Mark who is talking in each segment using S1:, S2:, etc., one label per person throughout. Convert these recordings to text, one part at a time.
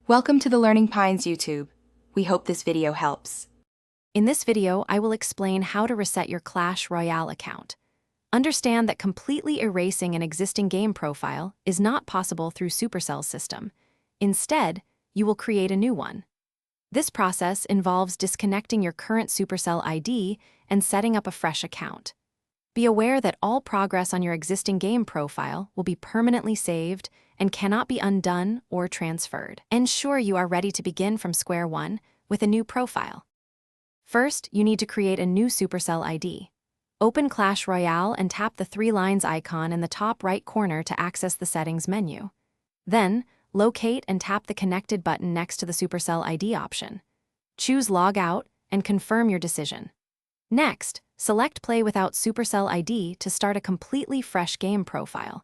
S1: Welcome to the Learning Pines YouTube. We hope this video helps.
S2: In this video, I will explain how to reset your Clash Royale account. Understand that completely erasing an existing game profile is not possible through Supercell's system. Instead, you will create a new one. This process involves disconnecting your current Supercell ID and setting up a fresh account. Be aware that all progress on your existing game profile will be permanently saved and cannot be undone or transferred. Ensure you are ready to begin from square one with a new profile. First, you need to create a new Supercell ID. Open Clash Royale and tap the 3 lines icon in the top right corner to access the settings menu. Then, locate and tap the connected button next to the Supercell ID option. Choose Log Out and confirm your decision. Next, select Play without Supercell ID to start a completely fresh game profile.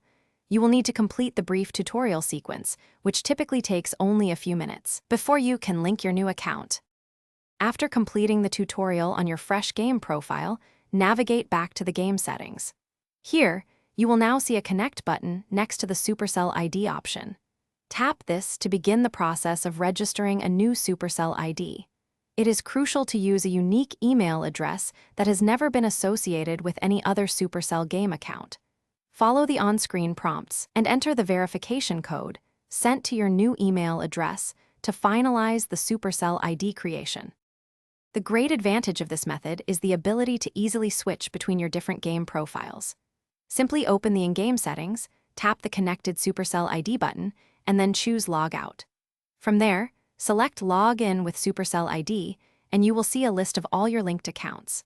S2: You will need to complete the brief tutorial sequence, which typically takes only a few minutes, before you can link your new account. After completing the tutorial on your fresh game profile, navigate back to the game settings. Here, you will now see a Connect button next to the Supercell ID option. Tap this to begin the process of registering a new Supercell ID. It is crucial to use a unique email address that has never been associated with any other Supercell game account. Follow the on-screen prompts and enter the verification code sent to your new email address to finalize the Supercell ID creation. The great advantage of this method is the ability to easily switch between your different game profiles. Simply open the in-game settings, tap the connected Supercell ID button, and then choose Log Out. From there, select Log In with Supercell ID, and you will see a list of all your linked accounts.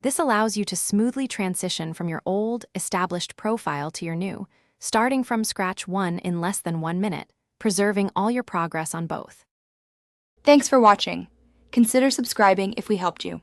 S2: This allows you to smoothly transition from your old, established profile to your new, starting from scratch one in less than 1 minute, preserving all your progress on both.
S1: Thanks for watching. Consider subscribing if we helped you.